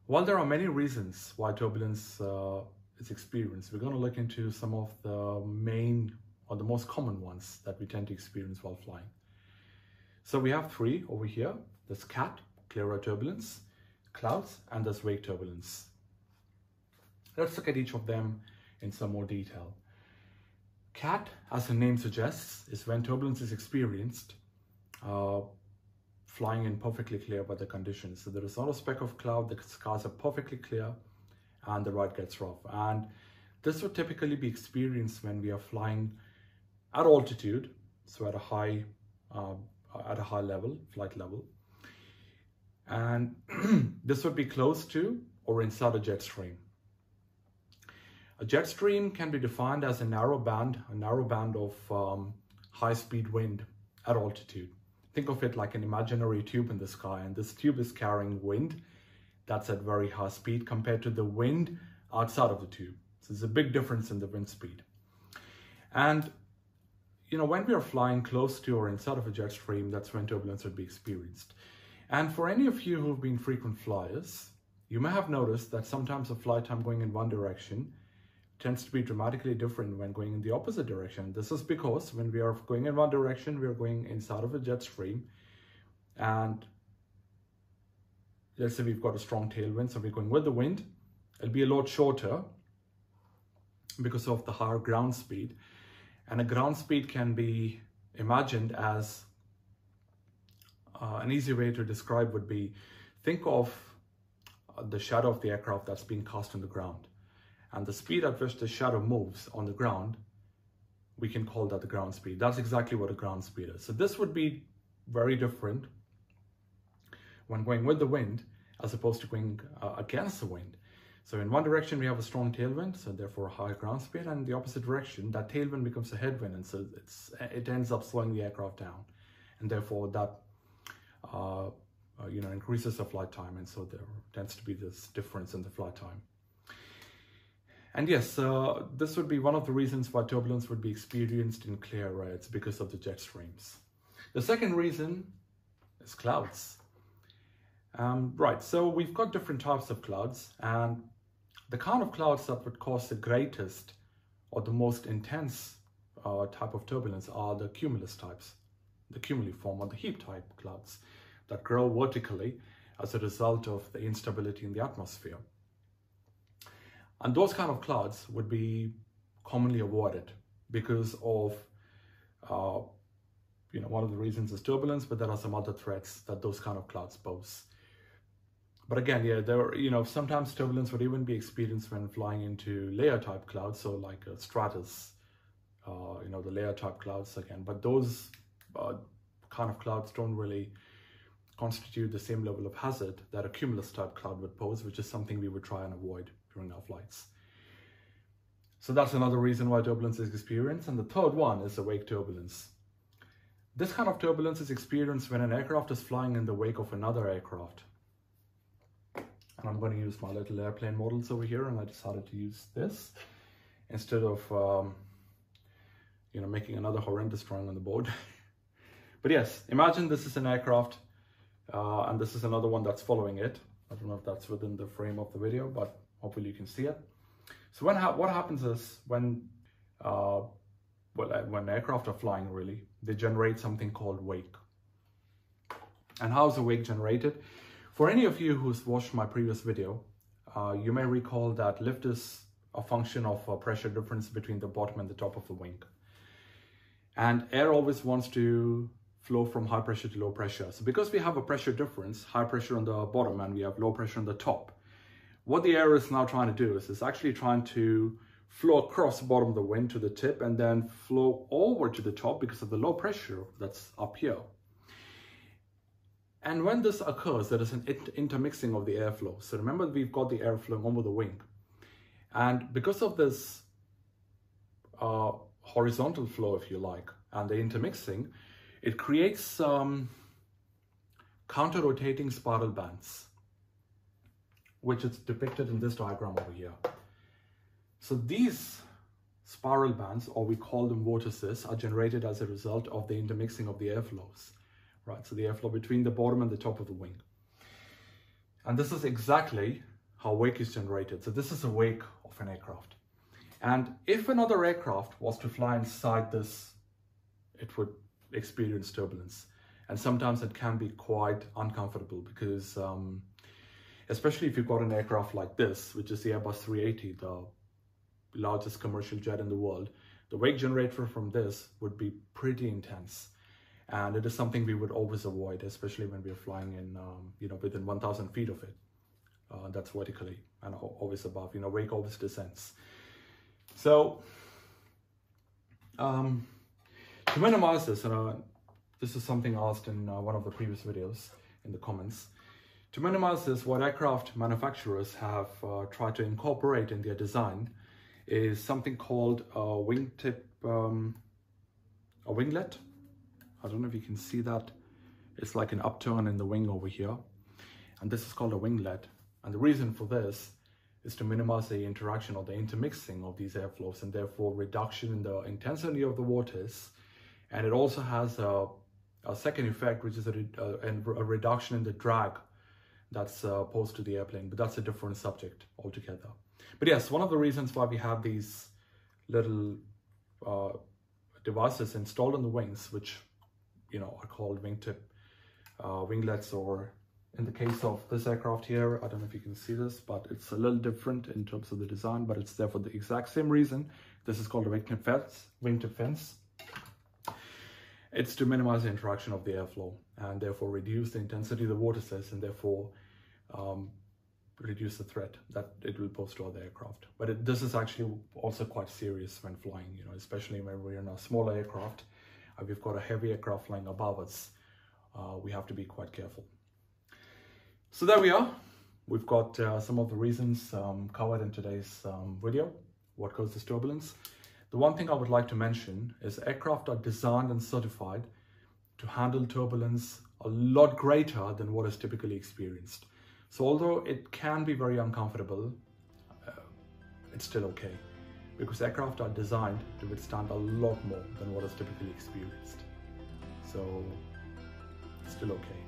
While there are many reasons why turbulence is experienced, we're going to look into some of the main or the most common ones that we tend to experience while flying. So we have three over here. There's CAT, clear air turbulence, clouds, and there's wake turbulence. Let's look at each of them in some more detail. CAT, as the name suggests, is when turbulence is experienced flying in perfectly clear weather conditions. So there is not a speck of cloud, the skies are perfectly clear, and the ride gets rough. And this would typically be experienced when we are flying at altitude, so at a high level, flight level. And this would be close to or inside a jet stream. A jet stream can be defined as a narrow band of high-speed wind at altitude. Think of it like an imaginary tube in the sky, and this tube is carrying wind that's at very high speed compared to the wind outside of the tube. So there's a big difference in the wind speed. And when we are flying close to or inside of a jet stream, that's when turbulence would be experienced. And for any of you who've been frequent flyers, you may have noticed that sometimes a flight time going in one direction tends to be dramatically different when going in the opposite direction. This is because when we are going in one direction, we are going inside of a jet stream. And let's say we've got a strong tailwind, so we're going with the wind. It'll be a lot shorter because of the higher ground speed. And a ground speed can be imagined as an easy way to describe would be, think of the shadow of the aircraft that's being cast on the ground. And the speed at which the shadow moves on the ground, we can call that the ground speed. That's exactly what a ground speed is. So this would be very different when going with the wind as opposed to going against the wind. So in one direction, we have a strong tailwind, so therefore a higher ground speed, and in the opposite direction, that tailwind becomes a headwind, and so it ends up slowing the aircraft down. And therefore that increases the flight time, and so there tends to be this difference in the flight time. And yes, this would be one of the reasons why turbulence would be experienced in clear air. It's because of the jet streams. The second reason is clouds. Right, so we've got different types of clouds, and the kind of clouds that would cause the greatest or the most intense type of turbulence are the cumulus types, the cumuliform or the heap type clouds that grow vertically as a result of the instability in the atmosphere. And those kind of clouds would be commonly avoided because of, one of the reasons is turbulence, but there are some other threats that those kind of clouds pose. But again, sometimes turbulence would even be experienced when flying into layer type clouds, so like a stratus, the layer type clouds again. But those kind of clouds don't really constitute the same level of hazard that a cumulus type cloud would pose, which is something we would try and avoid during our flights. So that's another reason why turbulence is experienced. And the third one is the wake turbulence. This kind of turbulence is experienced when an aircraft is flying in the wake of another aircraft. And I'm going to use my little airplane models over here, and I decided to use this instead of making another horrendous drawing on the board. But yes, imagine this is an aircraft and this is another one that's following it. I don't know if that's within the frame of the video, but hopefully you can see it. So what happens is when aircraft are flying, really, they generate something called wake. And how is a wake generated? For any of you who's watched my previous video, you may recall that lift is a function of a pressure difference between the bottom and the top of the wing. And air always wants to flow from high pressure to low pressure. So because we have a pressure difference, high pressure on the bottom and we have low pressure on the top, what the air is now trying to do is it's actually trying to flow across the bottom of the wing to the tip and then flow over to the top because of the low pressure that's up here. And when this occurs, there is an intermixing of the airflow. So remember, we've got the air flowing over the wing. And because of this horizontal flow, if you like, and the intermixing, it creates some counter-rotating spiral bands, which is depicted in this diagram over here. So these spiral bands, or we call them vortices, are generated as a result of the intermixing of the airflows. Right, so the airflow between the bottom and the top of the wing. And this is exactly how wake is generated. So this is a wake of an aircraft. And if another aircraft was to fly inside this, it would experience turbulence. And sometimes it can be quite uncomfortable because, especially if you've got an aircraft like this, which is the Airbus 380, the largest commercial jet in the world, the wake generator from this would be pretty intense. And it is something we would always avoid, especially when we're flying in, within 1,000 feet of it. That's vertically, and always above, wake always descends. So, to minimize this, this is something asked in one of the previous videos in the comments. To minimize this, what aircraft manufacturers have tried to incorporate in their design is something called a wingtip, a winglet. I don't know if you can see that. It's like an upturn in the wing over here. And this is called a winglet. And the reason for this is to minimize the interaction or the intermixing of these airflows and therefore reduction in the intensity of the vortex. And it also has a second effect, which is a reduction in the drag that's posed to the airplane. But that's a different subject altogether. But yes, one of the reasons why we have these little devices installed on the wings, which are called wingtip winglets, or in the case of this aircraft here, I don't know if you can see this, but it's a little different in terms of the design, but it's there for the exact same reason. This is called a wingtip fence. It's to minimize the interaction of the airflow and therefore reduce the intensity of the vortices and therefore reduce the threat that it will pose to other aircraft. But this is actually also quite serious when flying, especially when we're in a smaller aircraft. We've got a heavy aircraft flying above us. We have to be quite careful. So there we are. We've got some of the reasons covered in today's video, what causes turbulence. The one thing I would like to mention is aircraft are designed and certified to handle turbulence a lot greater than what is typically experienced. So although it can be very uncomfortable, it's still okay, because aircraft are designed to withstand a lot more than what is typically experienced. So it's still okay.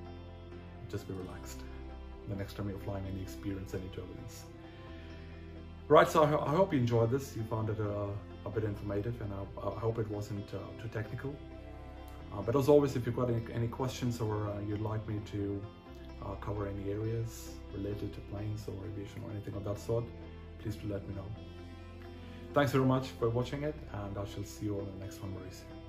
Just be relaxed the next time you're flying and you experience any turbulence. Right, so I hope you enjoyed this. You found it a bit informative, and I hope it wasn't too technical. But as always, if you've got any questions or you'd like me to cover any areas related to planes or aviation or anything of that sort, please do let me know. Thanks very much for watching it, and I shall see you on the next one very soon.